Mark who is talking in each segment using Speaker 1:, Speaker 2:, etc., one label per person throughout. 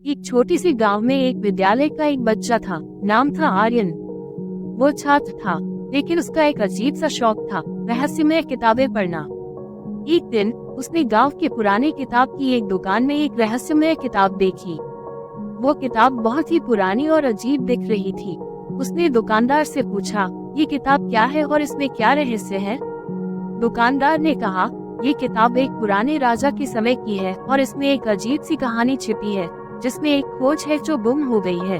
Speaker 1: एक छोटी सी गांव में एक विद्यालय का एक बच्चा था। नाम था आर्यन। वो छात्र था, लेकिन उसका एक अजीब सा शौक था, रहस्यमय किताबें पढ़ना। एक दिन उसने गांव के पुराने किताब की एक दुकान में एक रहस्यमय किताब देखी। वो किताब बहुत ही पुरानी और अजीब दिख रही थी। उसने दुकानदार से पूछा, ये किताब क्या है और इसमें क्या रहस्य है? दुकानदार ने कहा, ये किताब एक पुराने राजा के समय की है और इसमें एक अजीब सी कहानी छिपी है, जिसमें एक खोज है जो गुम हो गई है।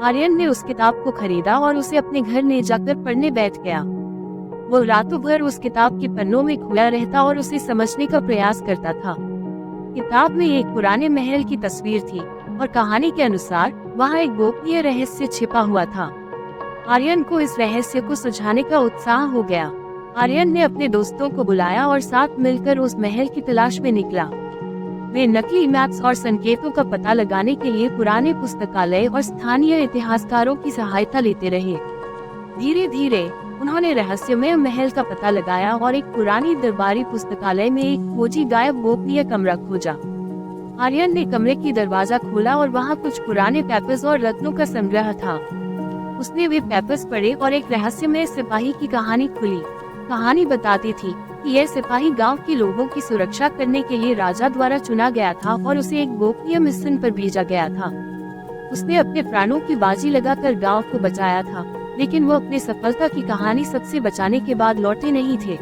Speaker 1: आर्यन ने उस किताब को खरीदा और उसे अपने घर ले जाकर पढ़ने बैठ गया। वो रातों भर उस किताब के पन्नों में खोया रहता और उसे समझने का प्रयास करता था। किताब में एक पुराने महल की तस्वीर थी और कहानी के अनुसार वहाँ एक गोपनीय रहस्य छिपा हुआ था। आर्यन को इस रहस्य को सुलझाने का उत्साह हो गया। आर्यन ने अपने दोस्तों को बुलाया और साथ मिलकर उस महल की तलाश में निकला। वे नकली मैप्स और संकेतों का पता लगाने के लिए पुराने पुस्तकालय और स्थानीय इतिहासकारों की सहायता लेते रहे। धीरे धीरे उन्होंने रहस्यमय महल का पता लगाया और एक पुरानी दरबारी पुस्तकालय में एक खोजी गायब गोपनीय कमरा खोजा। आर्यन ने कमरे की दरवाजा खोला और वहाँ कुछ पुराने पेपर्स और रत्नों का संग्रह था। उसने वे पेपर्स पढ़े और एक रहस्यमय सिपाही की कहानी खुली। कहानी बताती थी कि यह सिपाही गांव के लोगों की सुरक्षा करने के लिए राजा द्वारा चुना गया था और उसे एक गोपनीय मिशन पर भेजा गया था। उसने अपने प्राणों की बाजी लगाकर गांव को बचाया था, लेकिन वो अपनी सफलता की कहानी सबसे बचाने के बाद लौटे नहीं थे।